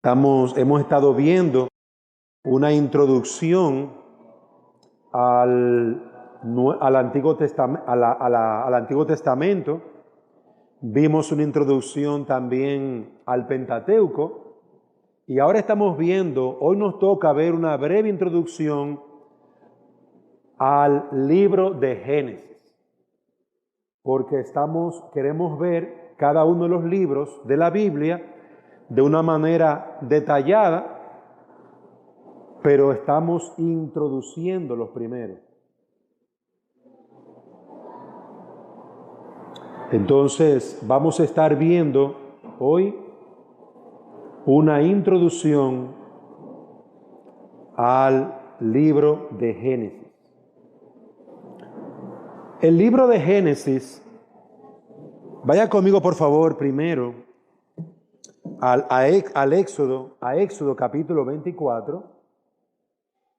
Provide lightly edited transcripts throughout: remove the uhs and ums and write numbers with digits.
Hemos estado viendo una introducción al Antiguo Testamento. Vimos una introducción también al Pentateuco. Y ahora estamos viendo, hoy nos toca ver una breve introducción al libro de Génesis. Porque queremos ver cada uno de los libros de la Biblia de una manera detallada, pero estamos introduciendo los primeros. Entonces, vamos a estar viendo hoy una introducción al libro de Génesis. El libro de Génesis, vaya conmigo por favor primero al Éxodo capítulo 24,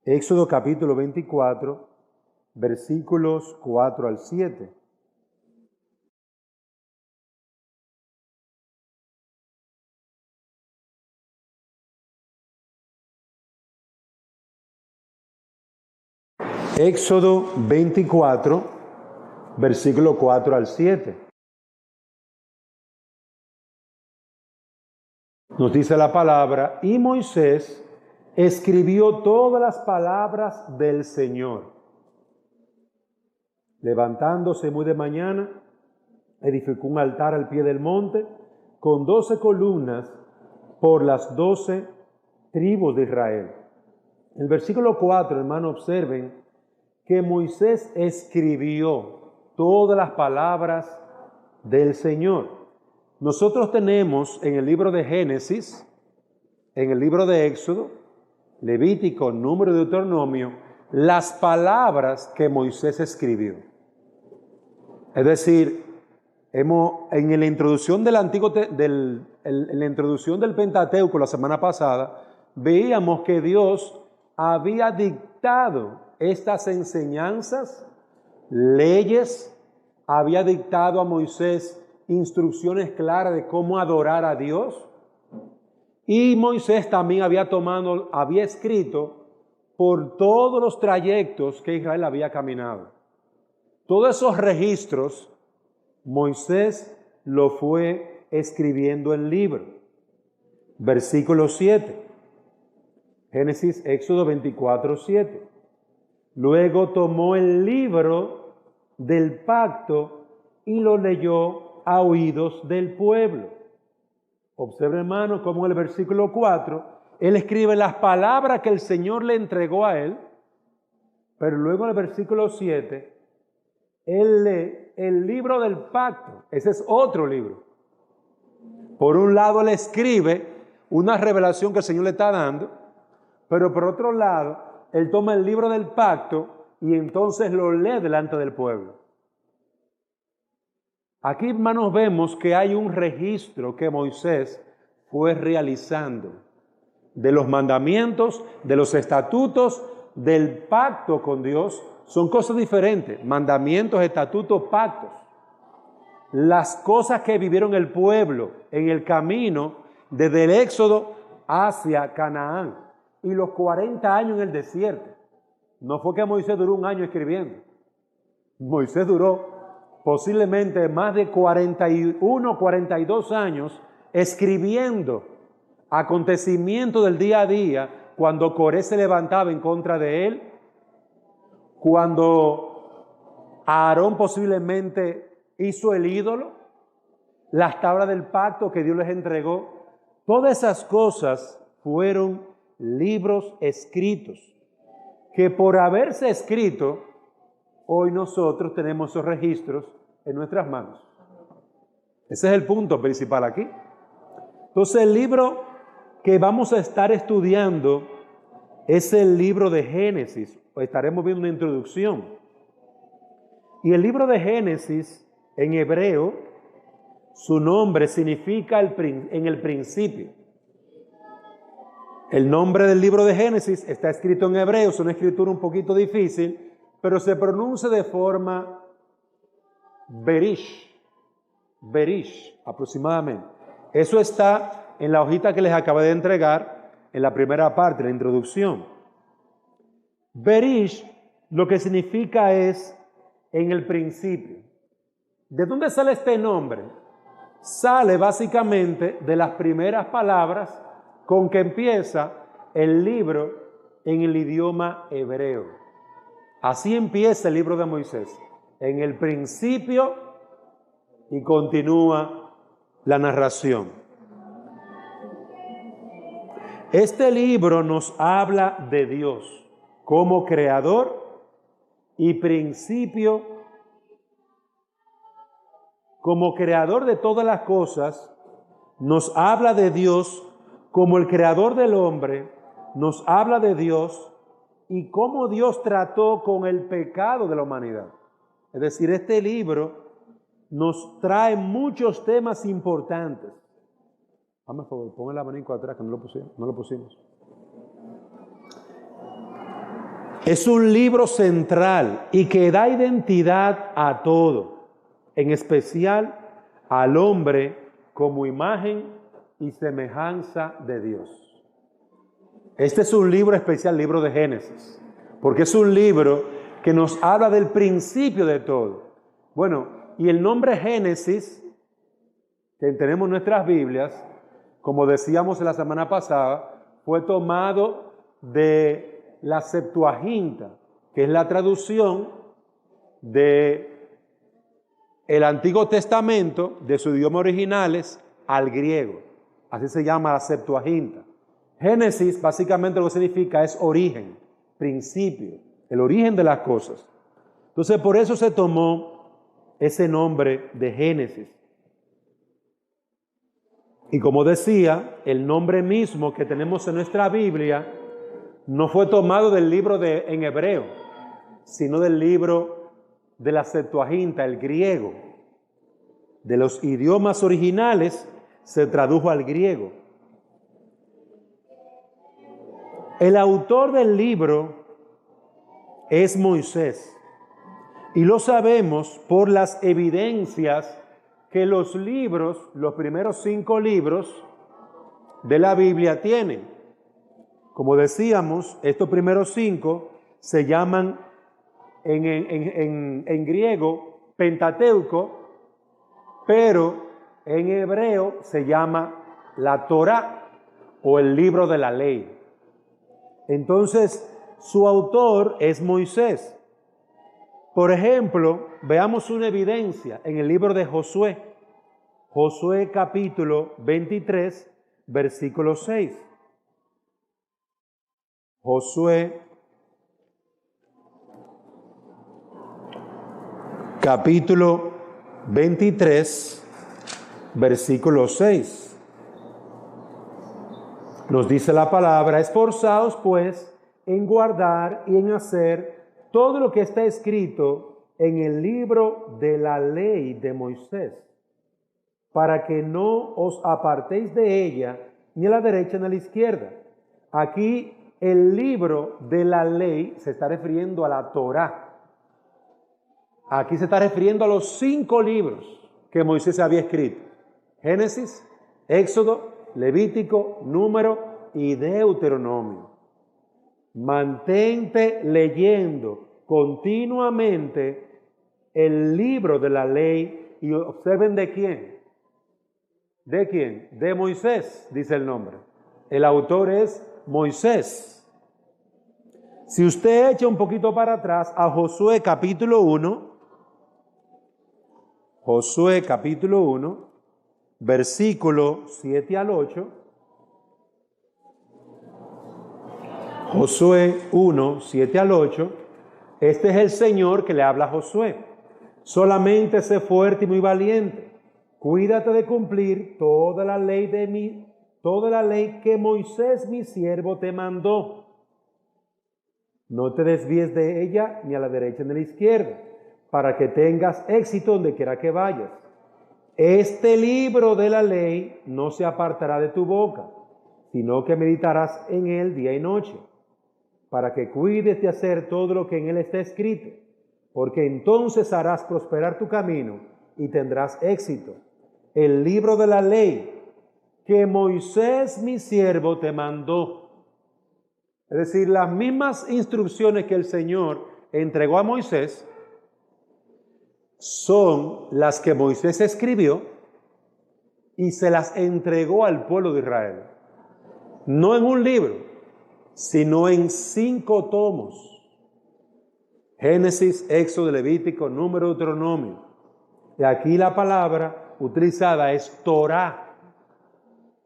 Éxodo capítulo 24, versículos 4 al 7. Éxodo 24, versículo 4 al 7. Nos dice la palabra, y Moisés escribió todas las palabras del Señor. Levantándose muy de mañana, edificó un altar al pie del monte con 12 columnas por las 12 tribus de Israel. El versículo 4, hermano, observen que Moisés escribió todas las palabras del Señor. Nosotros tenemos en el libro de Génesis, en el libro de Éxodo, Levítico, Número y Deuteronomio, las palabras que Moisés escribió. Es decir, en la introducción en la introducción del Pentateuco la semana pasada, veíamos que Dios había dictado estas enseñanzas, leyes, había dictado a Moisés instrucciones claras de cómo adorar a Dios. Y Moisés también había escrito por todos los trayectos que Israel había caminado. Todos esos registros, Moisés lo fue escribiendo en libro. Versículo 7. Génesis, Éxodo 24, 7. Luego tomó el libro del pacto y lo leyó a oídos del pueblo. Observe, hermano, cómo en el versículo 4, él escribe las palabras que el Señor le entregó a él, pero luego en el versículo 7, él lee el libro del pacto. Ese es otro libro. Por un lado, él escribe una revelación que el Señor le está dando, pero por otro lado, él toma el libro del pacto y entonces lo lee delante del pueblo. Aquí, hermanos, vemos que hay un registro que Moisés fue realizando de los mandamientos, de los estatutos, del pacto con Dios. Son cosas diferentes, mandamientos, estatutos, pactos. Las cosas que vivieron el pueblo en el camino desde el Éxodo hacia Canaán y los 40 años en el desierto. No fue que Moisés duró un año escribiendo. Moisés duró posiblemente más de 41, 42 años escribiendo acontecimientos del día a día, cuando Coré se levantaba en contra de él, cuando Aarón posiblemente hizo el ídolo, las tablas del pacto que Dios les entregó. Todas esas cosas fueron libros escritos, que por haberse escrito, hoy nosotros tenemos esos registros en nuestras manos. Ese es el punto principal aquí. Entonces, el libro que vamos a estar estudiando es el libro de Génesis. Estaremos viendo una introducción. Y el libro de Génesis, en hebreo, su nombre significa en el principio. El nombre del libro de Génesis está escrito en hebreo, es una escritura un poquito difícil, pero se pronuncia de forma Berish aproximadamente. Eso está en la hojita que les acabé de entregar en la primera parte, la introducción. Berish lo que significa es en el principio. ¿De dónde sale este nombre? Sale básicamente de las primeras palabras con que empieza el libro en el idioma hebreo. Así empieza el libro de Moisés, en el principio, y continúa la narración. Este libro nos habla de Dios como creador y principio, como creador de todas las cosas. Nos habla de Dios como el creador del hombre, nos habla de Dios y cómo Dios trató con el pecado de la humanidad. Es decir, este libro nos trae muchos temas importantes. Vamos, por favor, pon el abanico atrás, que no lo pusimos. Es un libro central y que da identidad a todo, en especial al hombre como imagen y semejanza de Dios. Este es un libro especial, el libro de Génesis, porque es un libro que nos habla del principio de todo. Bueno, y el nombre Génesis, que tenemos en nuestras Biblias, como decíamos la semana pasada, fue tomado de la Septuaginta, que es la traducción de el Antiguo Testamento, de su idioma originales, al griego. Así se llama la Septuaginta. Génesis básicamente lo que significa es origen, principio, el origen de las cosas. Entonces por eso se tomó ese nombre de Génesis. Y como decía, el nombre mismo que tenemos en nuestra Biblia no fue tomado del libro en hebreo, sino del libro de la Septuaginta, el griego. De los idiomas originales se tradujo al griego. El autor del libro es Moisés. Y lo sabemos por las evidencias que los libros, los primeros 5 libros de la Biblia tienen. Como decíamos, estos primeros 5 se llaman en griego Pentateuco, pero en hebreo se llama la Torá o el libro de la ley. Entonces, su autor es Moisés. Por ejemplo, veamos una evidencia en el libro de Josué. Josué capítulo 23, versículo 6. Josué capítulo 23, versículo 6. Nos dice la palabra: esforzaos pues en guardar y en hacer todo lo que está escrito en el libro de la ley de Moisés, para que no os apartéis de ella ni a la derecha ni a la izquierda. Aquí el libro de la ley se está refiriendo a la Torá. Aquí se está refiriendo a los 5 libros que Moisés había escrito: Génesis, Éxodo, Levítico, Número y Deuteronomio. Mantente leyendo continuamente el libro de la ley y observen de quién. ¿De quién? De Moisés, dice el nombre. El autor es Moisés. Si usted echa un poquito para atrás a Josué capítulo 1, Josué capítulo 1, versículo 7 al 8, Josué 1, 7 al 8, este es el Señor que le habla a Josué. Solamente sé fuerte y muy valiente. Cuídate de cumplir toda la ley que Moisés mi siervo te mandó. No te desvíes de ella ni a la derecha ni a la izquierda, para que tengas éxito donde quiera que vayas. Este libro de la ley no se apartará de tu boca, sino que meditarás en él día y noche, para que cuides de hacer todo lo que en él está escrito, porque entonces harás prosperar tu camino y tendrás éxito. El libro de la ley que Moisés mi siervo te mandó. Es decir, las mismas instrucciones que el Señor entregó a Moisés son las que Moisés escribió y se las entregó al pueblo de Israel. No en un libro, sino en 5 tomos. Génesis, Éxodo, Levítico, Número, Deuteronomio. Y aquí la palabra utilizada es Torá,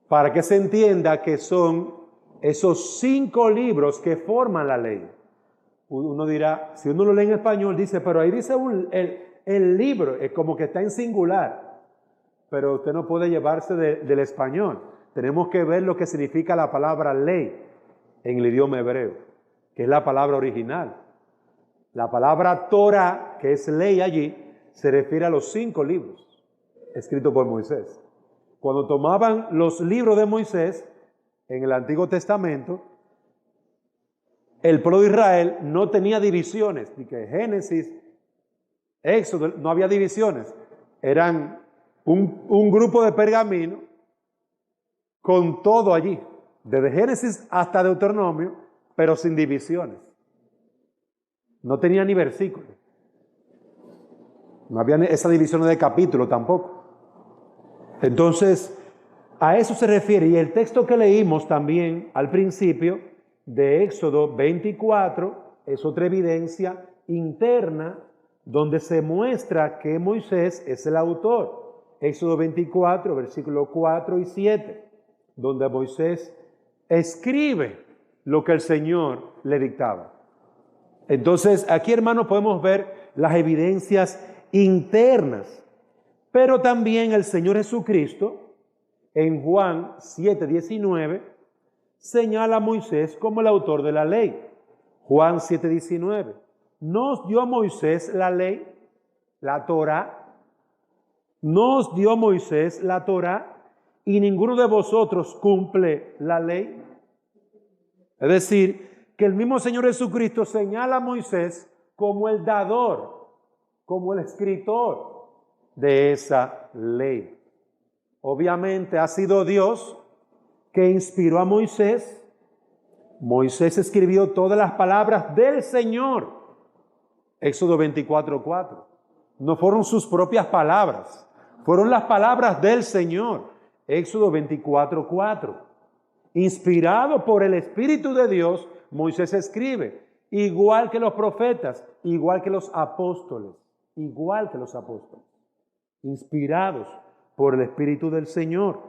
para que se entienda que son esos 5 libros que forman la ley. Uno dirá, si uno lo lee en español, dice, pero ahí dice el libro, es como que está en singular. Pero usted no puede llevarse del español. Tenemos que ver lo que significa la palabra ley en el idioma hebreo, que es la palabra original. La palabra Torah, que es ley allí, se refiere a los 5 libros escritos por Moisés. Cuando tomaban los libros de Moisés en el Antiguo Testamento, el pueblo de Israel no tenía divisiones, ni que Génesis, Éxodo, no había divisiones. Eran un grupo de pergamino con todo allí, desde Génesis hasta Deuteronomio, pero sin divisiones. No tenía ni versículos. No había esa división de capítulo tampoco. Entonces, a eso se refiere. Y el texto que leímos también al principio de Éxodo 24 es otra evidencia interna donde se muestra que Moisés es el autor. Éxodo 24, versículos 4 y 7, donde Moisés escribe lo que el Señor le dictaba. Entonces, aquí, hermanos, podemos ver las evidencias internas, pero también el Señor Jesucristo, en Juan 7:19, señala a Moisés como el autor de la ley. Juan 7:19. ¿No os dio Moisés la ley, la Torá? ¿No os dio Moisés la Torá y ninguno de vosotros cumple la ley? Es decir, que el mismo Señor Jesucristo señala a Moisés como el dador, como el escritor de esa ley. Obviamente ha sido Dios que inspiró a Moisés. Moisés escribió todas las palabras del Señor. Éxodo 24:4. No fueron sus propias palabras, fueron las palabras del Señor. Éxodo 24:4. Inspirado por el Espíritu de Dios, Moisés escribe, igual que los profetas, igual que los apóstoles, inspirados por el Espíritu del Señor.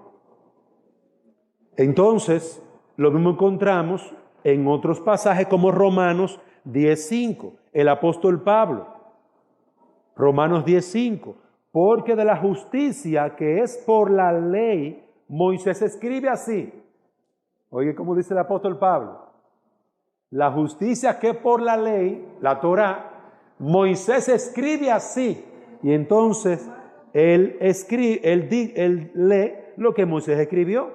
Entonces, lo mismo encontramos en otros pasajes como Romanos 10:5, el apóstol Pablo. Romanos 10:5, porque de la justicia que es por la ley, Moisés escribe así. Oye, ¿cómo dice el apóstol Pablo? La justicia que por la ley, la Torá, Moisés escribe así. Y entonces él lee lo que Moisés escribió.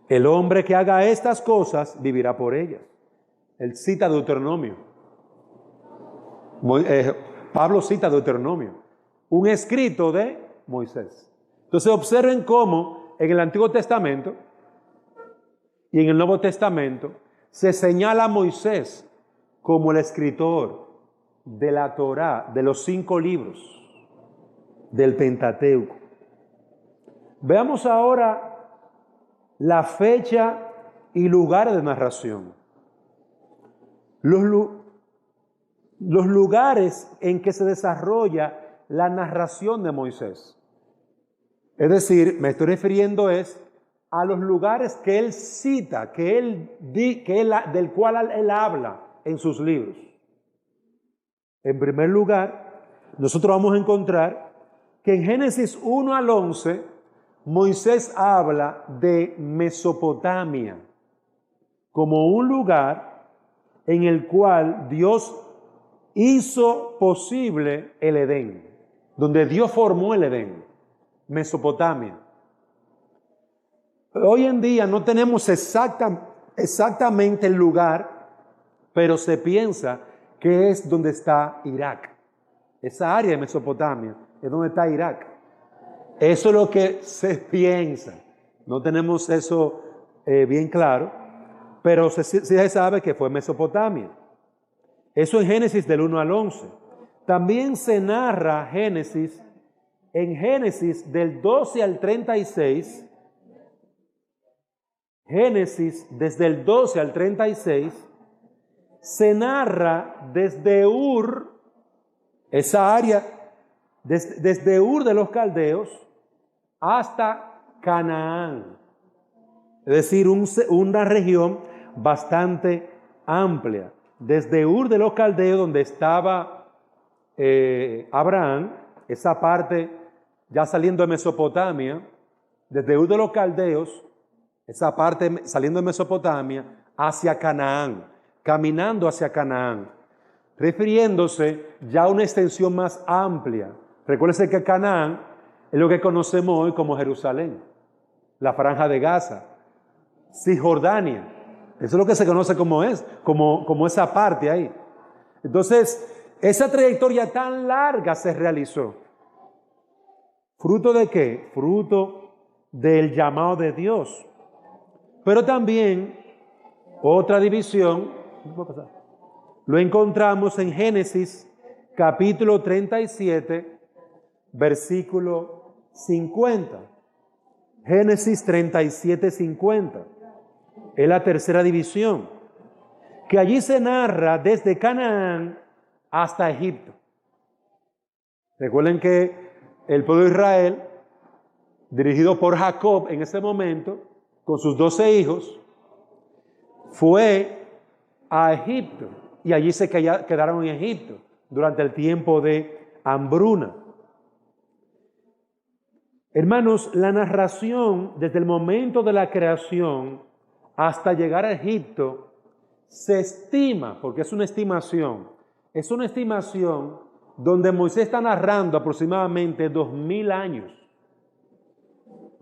El hombre que haga estas cosas vivirá por ellas. Él cita Deuteronomio. Pablo cita Deuteronomio, un escrito de Moisés. Entonces observen cómo en el Antiguo Testamento y en el Nuevo Testamento se señala a Moisés como el escritor de la Torá, de los 5 libros del Pentateuco. Veamos ahora la fecha y lugar de narración. Los lugares en que se desarrolla la narración de Moisés. Es decir, me estoy refiriendo a los lugares que él cita, del cual él habla en sus libros. En primer lugar, nosotros vamos a encontrar que en Génesis 1 al 11, Moisés habla de Mesopotamia como un lugar en el cual Dios hizo posible el Edén, donde Dios formó el Edén, Mesopotamia. Hoy en día no tenemos exactamente el lugar, pero se piensa que es donde está Irak. Esa área de Mesopotamia es donde está Irak. Eso es lo que se piensa. No tenemos eso bien claro, pero sí se sabe que fue Mesopotamia. Eso en Génesis del 1 al 11. También se narra Génesis, en Génesis del 12 al 36, Génesis desde el 12 al 36, se narra desde Ur, esa área, desde Ur de los Caldeos hasta Canaán. Es decir, una región bastante amplia. Desde Ur de los Caldeos, donde estaba Abraham, esa parte ya saliendo de Mesopotamia, desde Ur de los Caldeos, esa parte saliendo de Mesopotamia, hacia Canaán, caminando hacia Canaán, refiriéndose ya a una extensión más amplia. Recuérdense que Canaán es lo que conocemos hoy como Jerusalén, la Franja de Gaza, Cisjordania. Eso es lo que se conoce como esa parte ahí. Entonces, esa trayectoria tan larga se realizó. ¿Fruto de qué? Fruto del llamado de Dios. Pero también otra división, lo encontramos en Génesis capítulo 37, versículo 50. Génesis 37, 50. Es la tercera división, que allí se narra desde Canaán hasta Egipto. Recuerden que el pueblo de Israel, dirigido por Jacob en ese momento, con sus 12 hijos, fue a Egipto y allí se quedaron en Egipto durante el tiempo de hambruna. Hermanos, la narración desde el momento de la creación hasta llegar a Egipto se estima, porque es una estimación donde Moisés está narrando aproximadamente 2000 años.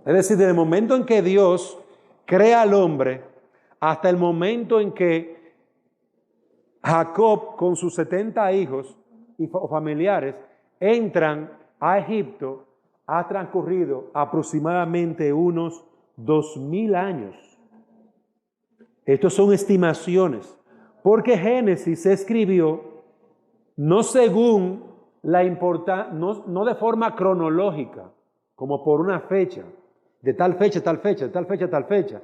Es decir, desde el momento en que Dios crea al hombre hasta el momento en que Jacob con sus 70 hijos y familiares entran a Egipto, ha transcurrido aproximadamente unos 2000 años. Estos son estimaciones, porque Génesis se escribió no según la importancia, no de forma cronológica, como por una fecha, de tal fecha, tal fecha, de tal fecha, tal fecha.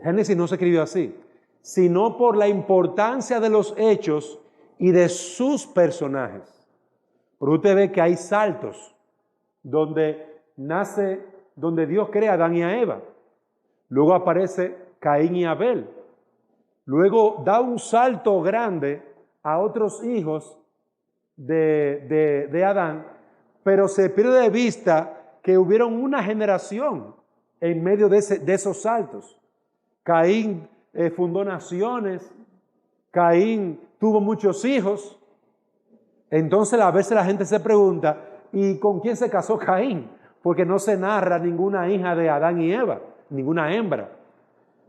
Génesis no se escribió así, sino por la importancia de los hechos y de sus personajes. Pero usted ve que hay saltos donde Dios crea a Adán y a Eva. Luego aparece Caín y Abel. Luego da un salto grande a otros hijos de Adán, pero se pierde de vista que hubieron una generación en medio de esos saltos. Caín fundó naciones, Caín tuvo muchos hijos. Entonces a veces la gente se pregunta, ¿y con quién se casó Caín? Porque no se narra ninguna hija de Adán y Eva, ninguna hembra.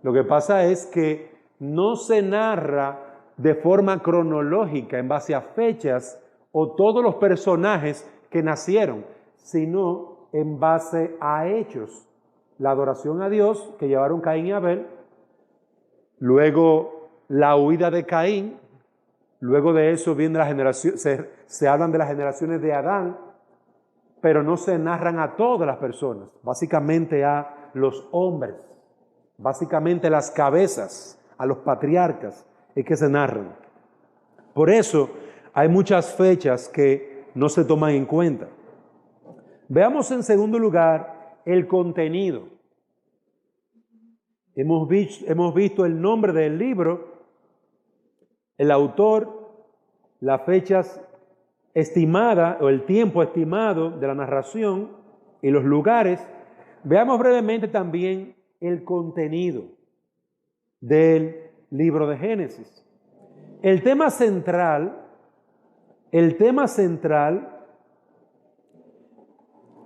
Lo que pasa es que no se narra de forma cronológica en base a fechas o todos los personajes que nacieron, sino en base a hechos. La adoración a Dios que llevaron Caín y Abel, luego la huida de Caín, luego de eso viene la generación, se hablan de las generaciones de Adán, pero no se narran a todas las personas, básicamente a los hombres, básicamente las cabezas, a los patriarcas, es que se narran. Por eso hay muchas fechas que no se toman en cuenta. Veamos en segundo lugar el contenido. Hemos visto el nombre del libro, el autor, las fechas estimadas o el tiempo estimado de la narración y los lugares. Veamos brevemente también el contenido del libro de Génesis. El tema central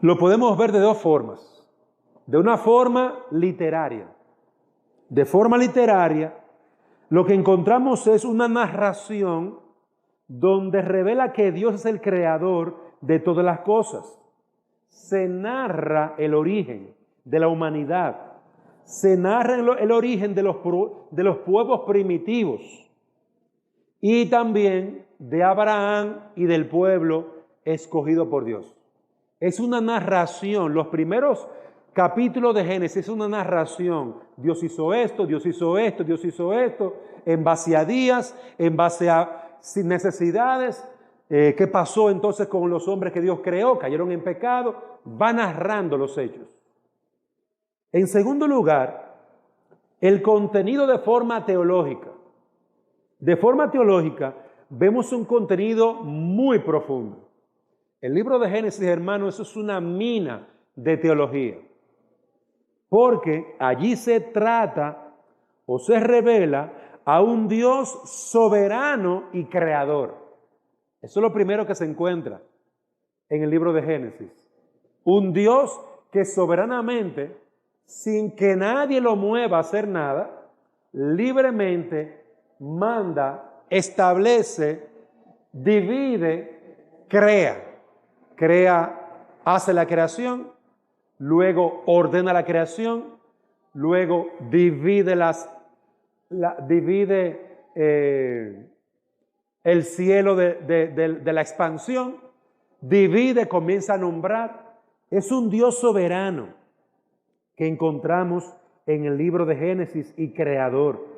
lo podemos ver de dos formas. De una forma literaria. De forma literaria, lo que encontramos es una narración donde revela que Dios es el creador de todas las cosas. se narra el origen de la humanidad, se narra el origen de los pueblos primitivos y también de Abraham y del pueblo escogido por Dios. Es una narración, los primeros capítulos de Génesis es una narración. Dios hizo esto, Dios hizo esto, Dios hizo esto, en base a días, en base a necesidades. ¿Qué pasó entonces con los hombres que Dios creó? Cayeron en pecado. Va narrando los hechos. En segundo lugar, el contenido de forma teológica. De forma teológica, vemos un contenido muy profundo. El libro de Génesis, hermanos, eso es una mina de teología. Porque allí se trata o se revela a un Dios soberano y creador. Eso es lo primero que se encuentra en el libro de Génesis. Un Dios que soberanamente, sin que nadie lo mueva a hacer nada, libremente manda, establece, divide, crea, hace la creación, luego ordena la creación, luego divide el cielo de la expansión, divide, comienza a nombrar. Es un Dios soberano que encontramos en el libro de Génesis y creador.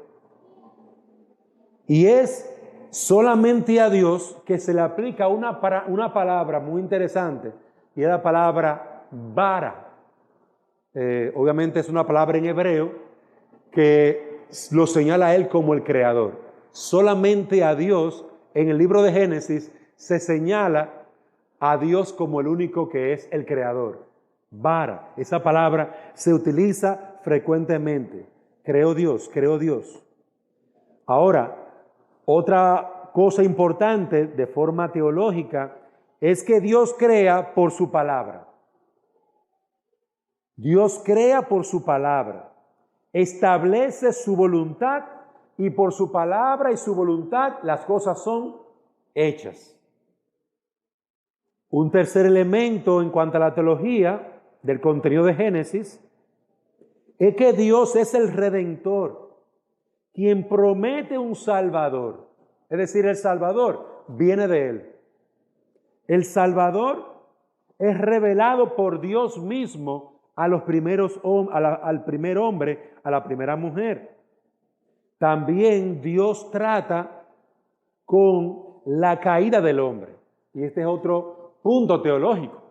Y es solamente a Dios que se le aplica una palabra muy interesante, y es la palabra bara. Obviamente es una palabra en hebreo que lo señala a Él como el creador. Solamente a Dios, en el libro de Génesis, se señala a Dios como el único que es el creador. Bara, esa palabra se utiliza frecuentemente. Creó Dios, creó Dios. Ahora, otra cosa importante de forma teológica es que Dios crea por su palabra. Dios crea por su palabra, establece su voluntad y por su palabra y su voluntad las cosas son hechas. Un tercer elemento en cuanto a la teología del contenido de Génesis es que Dios es el Redentor, quien promete un Salvador. Es decir, el Salvador viene de Él. El Salvador es revelado por Dios mismo al primer hombre, a la primera mujer. También Dios trata con la caída del hombre. Y este es otro punto teológico.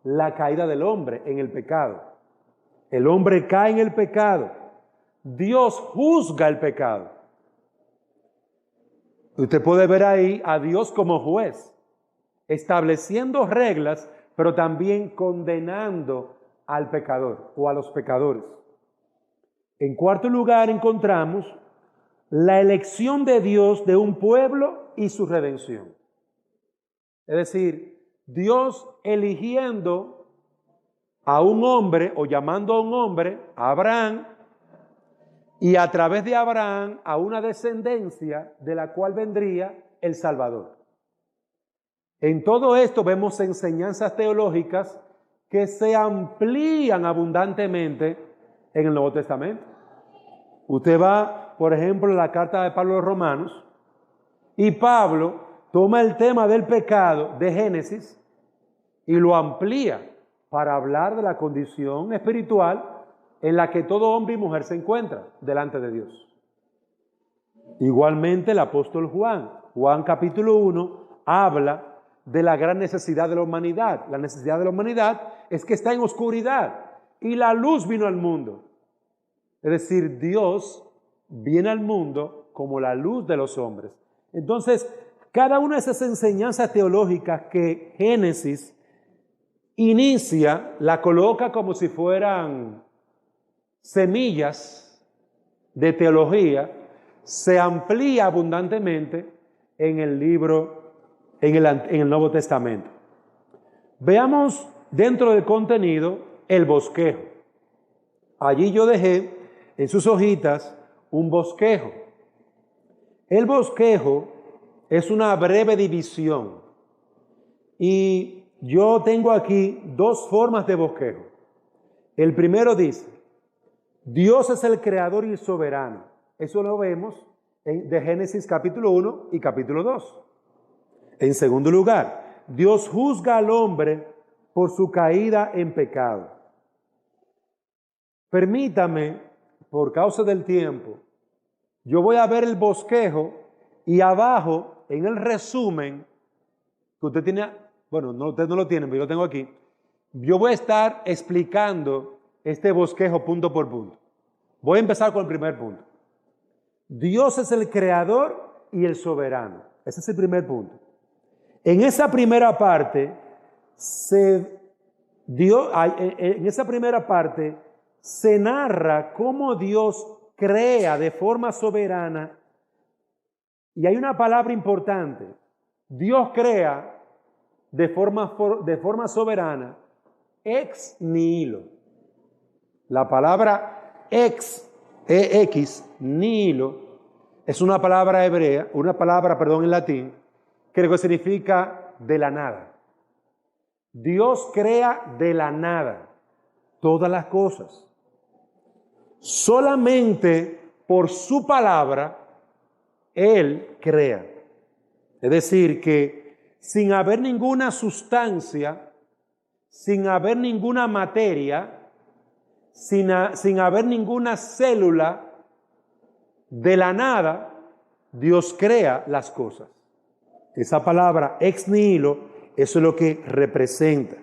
La caída del hombre en el pecado. El hombre cae en el pecado. Dios juzga el pecado. Usted puede ver ahí a Dios como juez, estableciendo reglas, pero también condenando al pecador o a los pecadores. En cuarto lugar, encontramos la elección de Dios de un pueblo y su redención. Es decir, Dios eligiendo a un hombre o llamando a un hombre, a Abraham, y a través de Abraham a una descendencia de la cual vendría el Salvador. En todo esto vemos enseñanzas teológicas que se amplían abundantemente en el Nuevo Testamento. Usted va, por ejemplo, a la carta de Pablo a los Romanos, y Pablo toma el tema del pecado de Génesis y lo amplía para hablar de la condición espiritual en la que todo hombre y mujer se encuentran delante de Dios. Igualmente el apóstol Juan capítulo 1, habla de la gran necesidad de la humanidad. La necesidad de la humanidad es que está en oscuridad y la luz vino al mundo. Es decir, Dios viene al mundo como la luz de los hombres. Entonces, cada una de esas enseñanzas teológicas que Génesis inicia, la coloca como si fueran semillas de teología, se amplía abundantemente en el libro, en el Nuevo Testamento. Veamos dentro del contenido el bosquejo. Allí yo dejé en sus hojitas un bosquejo. El bosquejo es una breve división y yo tengo aquí dos formas de bosquejo. El primero dice, Dios es el creador y el soberano. Eso lo vemos de Génesis capítulo 1 y capítulo 2. En segundo lugar, Dios juzga al hombre por su caída en pecado. Permítame, por causa del tiempo, yo voy a ver el bosquejo y abajo, en el resumen, que usted tiene, bueno, no, usted no lo tiene, pero yo lo tengo aquí, yo voy a estar explicando este bosquejo punto por punto. Voy a empezar con el primer punto. Dios es el creador y el soberano. Ese es el primer punto. En esa primera parte, en esa primera parte se narra cómo Dios crea de forma soberana, y hay una palabra importante. Dios crea de forma soberana ex nihilo. La palabra ex nihilo, es una palabra hebrea, en latín, que significa de la nada. Dios crea de la nada todas las cosas. Solamente por su palabra, Él crea. Es decir, que sin haber ninguna sustancia, sin haber ninguna materia, sin haber ninguna célula, de la nada, Dios crea las cosas. Esa palabra ex nihilo, eso es lo que representa.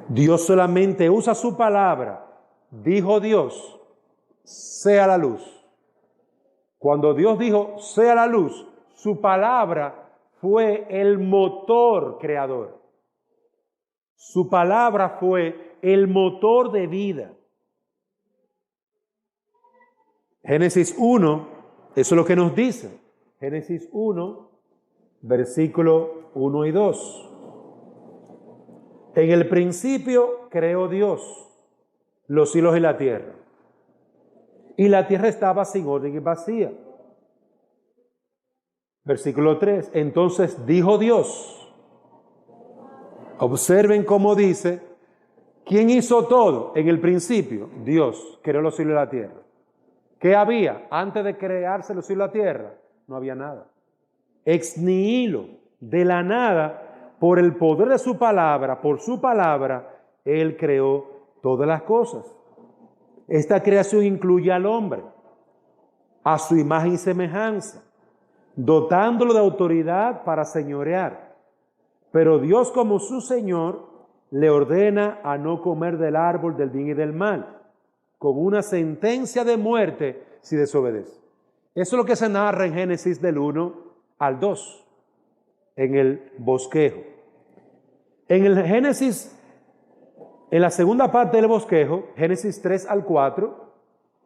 Dios solamente usa su palabra. Dijo Dios, sea la luz. Cuando Dios dijo, sea la luz, su palabra fue el motor creador. Su palabra fue el motor de vida. Génesis 1, eso es lo que nos dice. Génesis 1, versículo 1 y 2. En el principio creó Dios los cielos y la tierra. Y la tierra estaba sin orden y vacía. Versículo 3. Entonces dijo Dios. Observen cómo dice, ¿quién hizo todo? En el principio, Dios creó los cielos y la tierra. ¿Qué había antes de crearse los cielos y la tierra? No había nada. Ex nihilo, de la nada, por el poder de su palabra, por su palabra, Él creó todas las cosas. Esta creación incluye al hombre, a su imagen y semejanza, dotándolo de autoridad para señorear. Pero Dios, como su Señor, le ordena a no comer del árbol del bien y del mal, con una sentencia de muerte si desobedece. Eso es lo que se narra en Génesis del 1 al 2, en el bosquejo. En el Génesis, en la segunda parte del bosquejo, Génesis 3 al 4,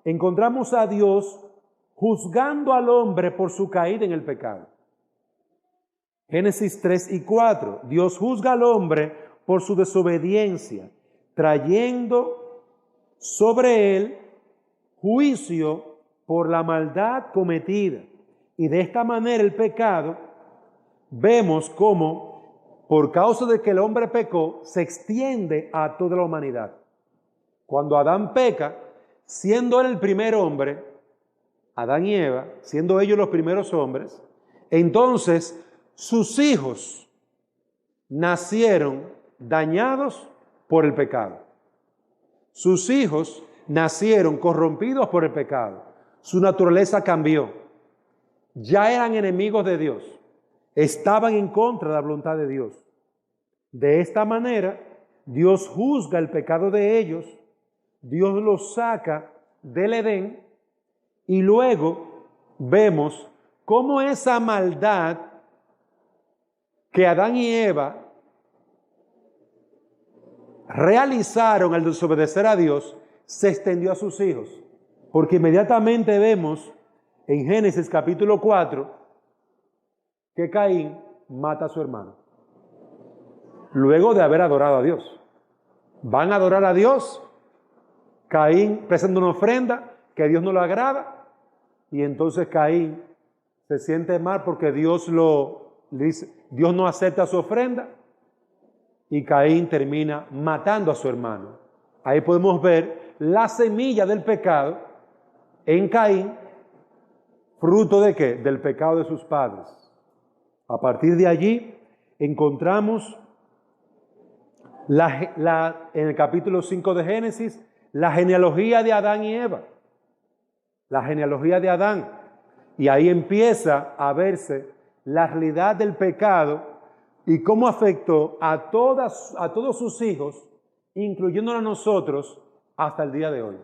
encontramos a Dios juzgando al hombre por su caída en el pecado. Génesis 3 y 4, Dios juzga al hombre por su desobediencia, trayendo sobre él juicio por la maldad cometida. Y de esta manera el pecado, vemos cómo por causa de que el hombre pecó, se extiende a toda la humanidad. Cuando Adán peca, siendo él el primer hombre, Adán y Eva, siendo ellos los primeros hombres, entonces sus hijos nacieron dañados por el pecado. Sus hijos nacieron corrompidos por el pecado. Su naturaleza cambió. Ya eran enemigos de Dios. Estaban en contra de la voluntad de Dios. De esta manera, Dios juzga el pecado de ellos. Dios los saca del Edén. Y luego vemos cómo esa maldad que Adán y Eva realizaron al desobedecer a Dios, se extendió a sus hijos. Porque inmediatamente vemos en Génesis capítulo 4 que Caín mata a su hermano. Luego de haber adorado a Dios. Van a adorar a Dios. Caín presenta una ofrenda que a Dios no le agrada. Y entonces Caín se siente mal porque Dios no acepta su ofrenda. y Caín termina matando a su hermano. Ahí podemos ver la semilla del pecado en Caín, fruto de ¿qué? Del pecado de sus padres. A partir de allí encontramos en el capítulo 5 de Génesis la genealogía de Adán y Eva. La genealogía de Adán. Y ahí empieza a verse la realidad del pecado y cómo afectó a todos sus hijos, incluyéndonos a nosotros, hasta el día de hoy.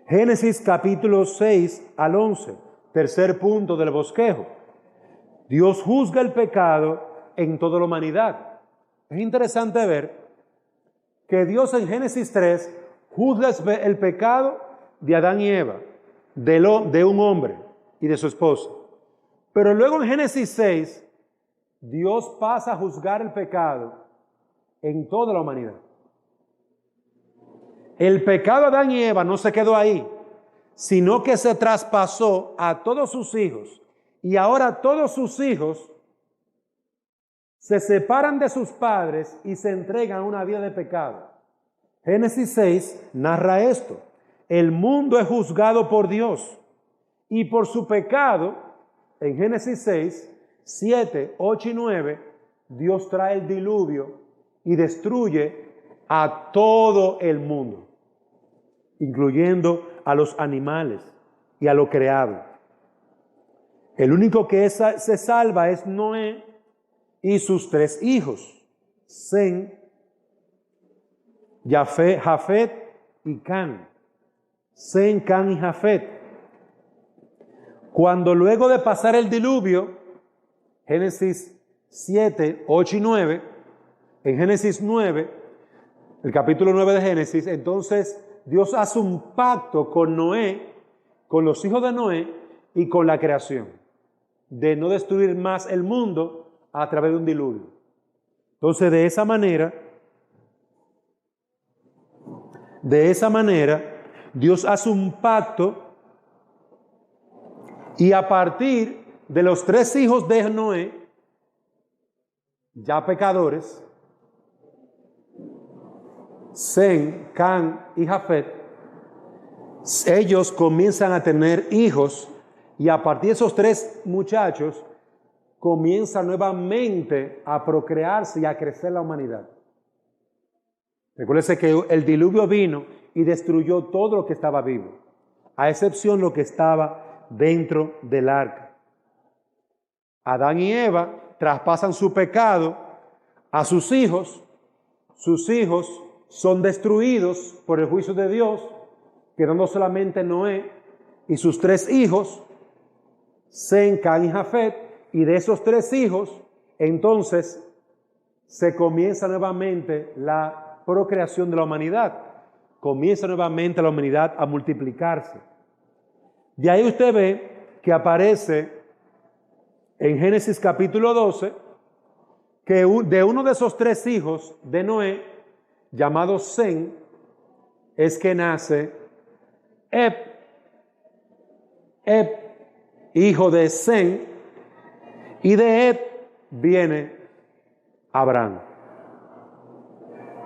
Génesis capítulo 6 al 11, tercer punto del bosquejo. Dios juzga el pecado en toda la humanidad. Es interesante ver que Dios en Génesis 3 juzga el pecado de Adán y Eva, de un hombre y de su esposa. Pero luego en Génesis 6, Dios pasa a juzgar el pecado en toda la humanidad. El pecado de Adán y Eva no se quedó ahí, sino que se traspasó a todos sus hijos. Y ahora todos sus hijos se separan de sus padres y se entregan a una vida de pecado. Génesis 6 narra esto. El mundo es juzgado por Dios y por su pecado, en Génesis 6, 7, 8 y 9, Dios trae el diluvio y destruye a todo el mundo, incluyendo a los animales y a lo creado. El único que se salva es Noé y sus 3 hijos, Sem, Jafet y Can. Sem, Can y Jafet. Cuando luego de pasar el diluvio, Génesis 7, 8 y 9, en Génesis 9, el capítulo 9 de Génesis, entonces Dios hace un pacto con Noé, con los hijos de Noé y con la creación, de no destruir más el mundo a través de un diluvio. Entonces, de esa manera, Dios hace un pacto y a partir de los 3 hijos de Noé, ya pecadores, Sem, Can y Jafet, ellos comienzan a tener hijos y a partir de esos 3 muchachos comienza nuevamente a procrearse y a crecer la humanidad. Recuérdense que el diluvio vino y destruyó todo lo que estaba vivo, a excepción lo que estaba dentro del arca. Adán y Eva traspasan su pecado a sus hijos son destruidos por el juicio de Dios, quedando solamente Noé y sus 3 hijos, Sem, Can y Jafet, y de esos 3 hijos, entonces se comienza nuevamente la procreación de la humanidad, comienza nuevamente la humanidad a multiplicarse. De ahí usted ve que aparece en Génesis capítulo 12 que de uno de esos 3 hijos de Noé, llamado Sem, es que nace Eb, hijo de Sem, y de Eb viene Abraham.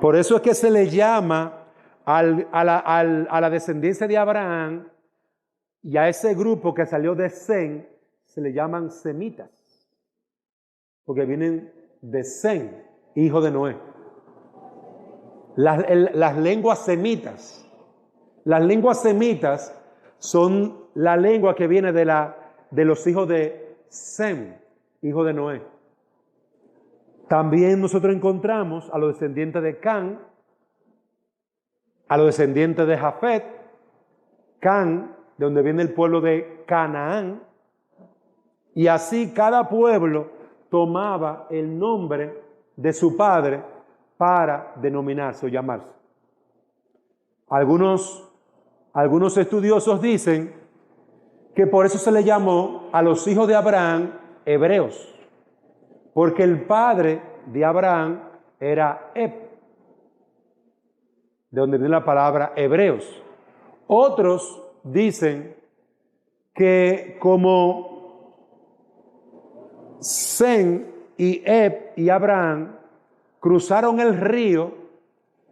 Por eso es que se le llama a la descendencia de Abraham y a ese grupo que salió de Sem, se le llaman semitas, porque vienen de Sem, hijo de Noé. Las lenguas semitas. Las lenguas semitas son la lengua que viene de los hijos de Sem, hijo de Noé. También nosotros encontramos a los descendientes de Can, a los descendientes de Jafet, Can, de donde viene el pueblo de Canaán, y así cada pueblo tomaba el nombre de su padre para denominarse o llamarse. Algunos estudiosos dicen que por eso se le llamó a los hijos de Abraham hebreos, porque el padre de Abraham era Eb, de donde viene la palabra hebreos. Otros dicen que como Sem y Eb y Abraham cruzaron el río,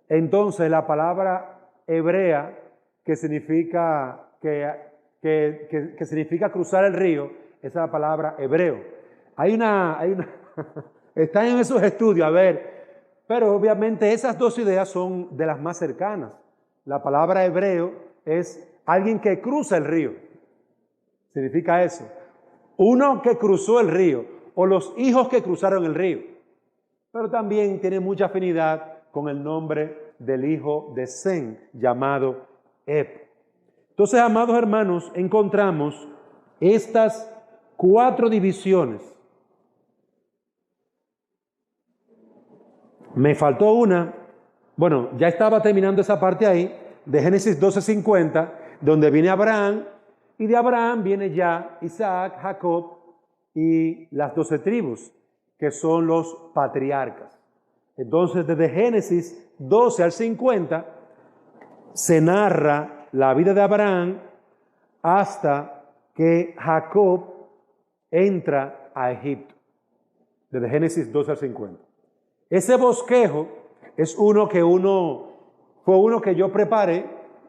entonces la palabra hebrea que significa, que significa cruzar el río, esa es la palabra hebreo. Están en esos estudios, a ver, pero obviamente esas dos ideas son de las más cercanas. La palabra hebreo es alguien que cruza el río, significa eso. Uno que cruzó el río, o los hijos que cruzaron el río. Pero también tiene mucha afinidad con el nombre del hijo de Sem, llamado Eb. Entonces, amados hermanos, encontramos estas 4 divisiones. Me faltó una, bueno, ya estaba terminando esa parte ahí, de Génesis 12:50, donde viene Abraham, y de Abraham viene ya Isaac, Jacob y las 12 tribus, que son los patriarcas. Entonces, desde Génesis 12 al 50, se narra la vida de Abraham hasta que Jacob entra a Egipto, desde Génesis 12 al 50. Ese bosquejo es uno que yo preparé,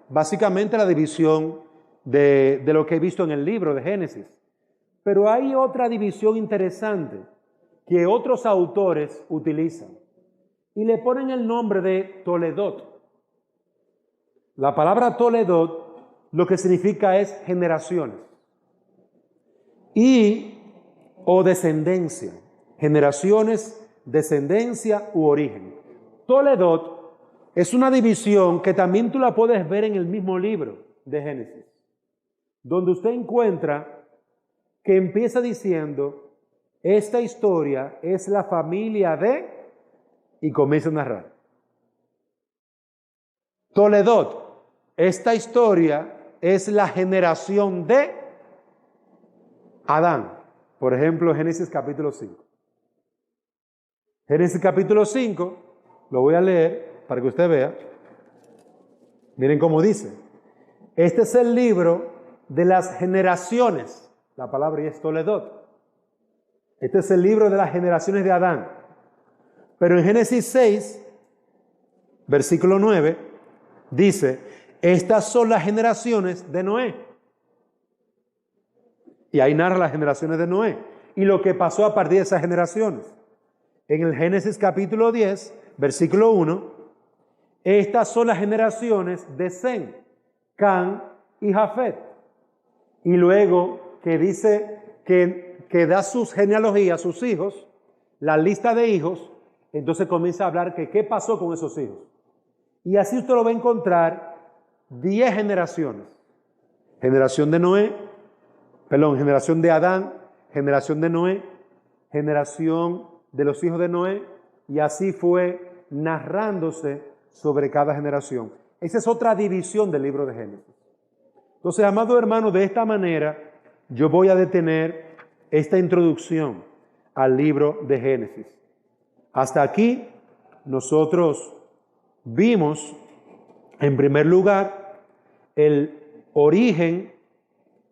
básicamente la división de lo que he visto en el libro de Génesis. Pero hay otra división interesante que otros autores utilizan y le ponen el nombre de Toledot. La palabra Toledot lo que significa es generaciones o descendencia. Generaciones, descendencia u origen. Toledot es una división que también tú la puedes ver en el mismo libro de Génesis, donde usted encuentra que empieza diciendo, esta historia es la familia de, y comienza a narrar. Toledot, esta historia es la generación de Adán. Por ejemplo, Génesis capítulo 5. Génesis capítulo 5, lo voy a leer para que usted vea. Miren cómo dice. Este es el libro de las generaciones. La palabra es Toledot. Este es el libro de las generaciones de Adán. Pero en Génesis 6, versículo 9, dice, estas son las generaciones de Noé. Y ahí narra las generaciones de Noé y lo que pasó a partir de esas generaciones. En el Génesis capítulo 10, versículo 1, estas son las generaciones de Sem, Can y Jafet. Y luego que dice que da sus genealogías, sus hijos, la lista de hijos, entonces comienza a hablar que qué pasó con esos hijos. Y así usted lo va a encontrar 10 generaciones. Generación de Adán, generación de Noé, generación de los hijos de Noé, y así fue narrándose sobre cada generación. Esa es otra división del libro de Génesis. Entonces, amados hermanos, de esta manera yo voy a detener esta introducción al libro de Génesis. Hasta aquí nosotros vimos, en primer lugar, el origen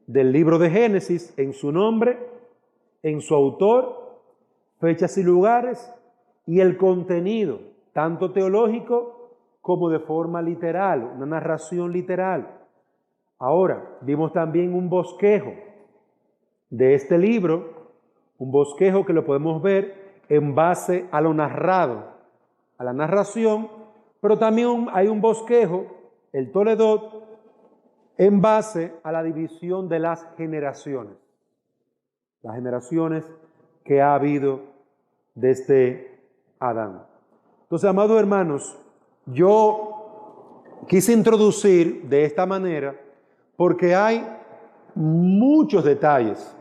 del libro de Génesis en su nombre, en su autor, fechas y lugares, y el contenido, tanto teológico como de forma literal, una narración literal. Ahora, vimos también un bosquejo de este libro, un bosquejo que lo podemos ver en base a lo narrado, a la narración, pero también hay un bosquejo, el Toledot, en base a la división de las generaciones que ha habido desde Adán. Entonces, amados hermanos, yo quise introducir de esta manera porque hay muchos detalles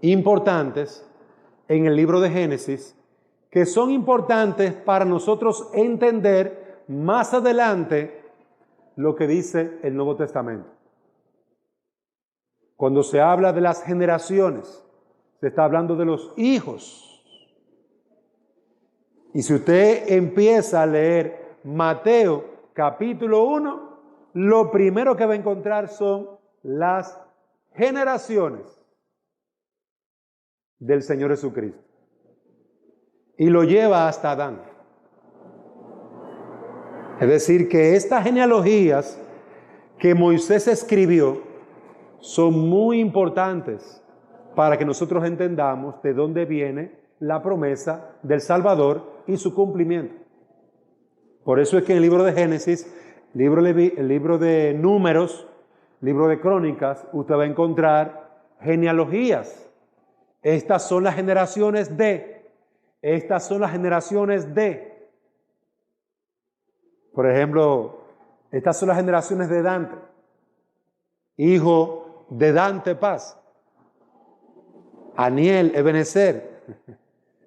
importantes en el libro de Génesis que son importantes para nosotros entender más adelante lo que dice el Nuevo Testamento. Cuando se habla de las generaciones, se está hablando de los hijos. Y si usted empieza a leer Mateo capítulo 1, lo primero que va a encontrar son las generaciones del Señor Jesucristo. Y lo lleva hasta Adán. Es decir, que estas genealogías que Moisés escribió son muy importantes para que nosotros entendamos de dónde viene la promesa del Salvador y su cumplimiento. Por eso es que en el libro de Génesis, el libro de Números, libro de Crónicas, usted va a encontrar genealogías. Estas son las generaciones de, estas son las generaciones de. Por ejemplo, estas son las generaciones de Dante, hijo de Dante Paz, Aniel, Ebenezer,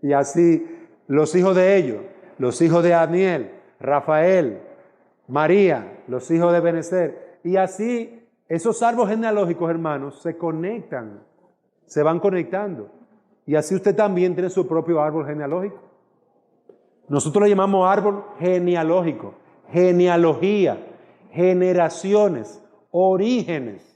y así los hijos de ellos, los hijos de Aniel, Rafael, María, los hijos de Ebenezer, y así esos árboles genealógicos, hermanos, se conectan, se van conectando, y así usted también tiene su propio árbol genealógico. Nosotros le llamamos árbol genealógico, genealogía, generaciones, orígenes.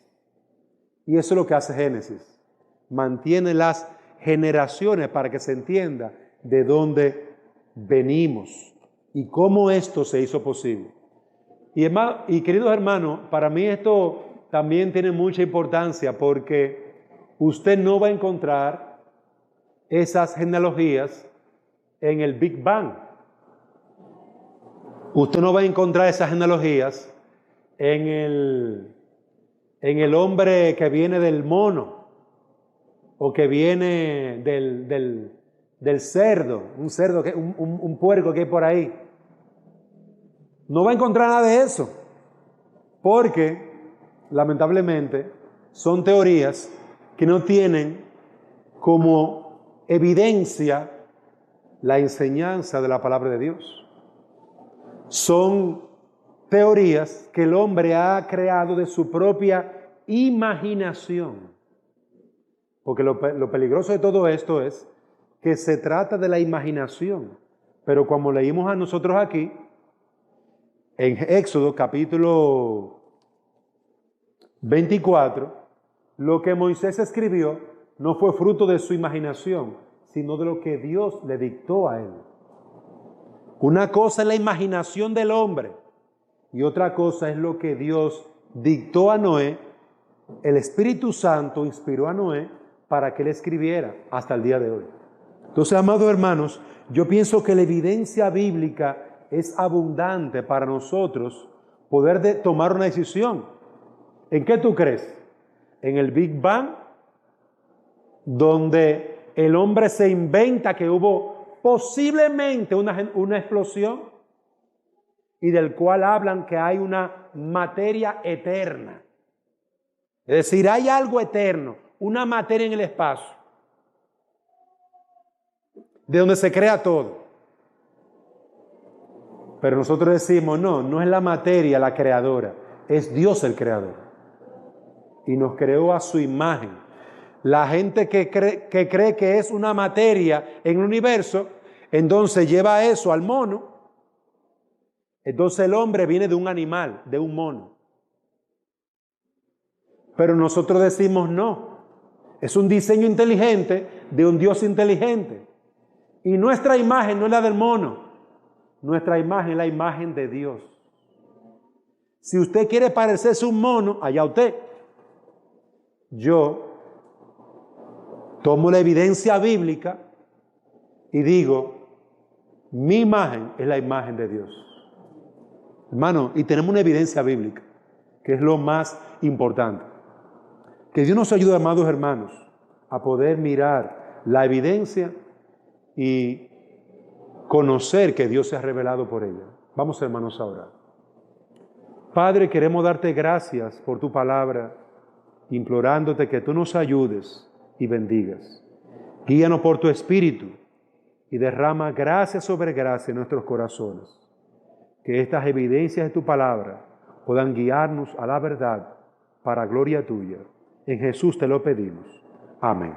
Y eso es lo que hace Génesis. Mantiene las generaciones para que se entienda de dónde venimos y cómo esto se hizo posible. Y queridos hermanos, para mí esto también tiene mucha importancia porque usted no va a encontrar esas genealogías en el Big Bang. Usted no va a encontrar esas genealogías en el hombre que viene del mono o que viene del cerdo, un puerco que hay por ahí. No va a encontrar nada de eso, porque lamentablemente son teorías que no tienen como evidencia la enseñanza de la palabra de Dios. Son teorías que el hombre ha creado de su propia imaginación. Porque lo peligroso de todo esto es que se trata de la imaginación. Pero como leímos a nosotros aquí, en Éxodo capítulo 24, lo que Moisés escribió no fue fruto de su imaginación, sino de lo que Dios le dictó a él. Una cosa es la imaginación del hombre y otra cosa es lo que Dios dictó a Noé. El Espíritu Santo inspiró a Noé para que él escribiera hasta el día de hoy. Entonces, amados hermanos, yo pienso que la evidencia bíblica es abundante para nosotros poder tomar una decisión. ¿En qué tú crees? ¿En el Big Bang, donde el hombre se inventa que hubo posiblemente una explosión y del cual hablan que hay una materia eterna? Es decir, hay algo eterno, una materia en el espacio, de donde se crea todo. Pero nosotros decimos, no es la materia la creadora, es Dios el creador. Y nos creó a su imagen. La gente que cree que es una materia en el universo, entonces lleva eso al mono. Entonces el hombre viene de un animal, de un mono. Pero nosotros decimos no. Es un diseño inteligente de un Dios inteligente. Y nuestra imagen no es la del mono. Nuestra imagen es la imagen de Dios. Si usted quiere parecerse un mono, allá usted. Yo tomo la evidencia bíblica y digo, mi imagen es la imagen de Dios. Hermano, y tenemos una evidencia bíblica, que es lo más importante. Que Dios nos ayude, amados hermanos, a poder mirar la evidencia y conocer que Dios se ha revelado por ella. Vamos, hermanos, a orar. Padre, queremos darte gracias por tu palabra, implorándote que tú nos ayudes y bendigas. Guíanos por tu Espíritu y derrama gracia sobre gracia en nuestros corazones. Que estas evidencias de tu palabra puedan guiarnos a la verdad para gloria tuya. En Jesús te lo pedimos. Amén.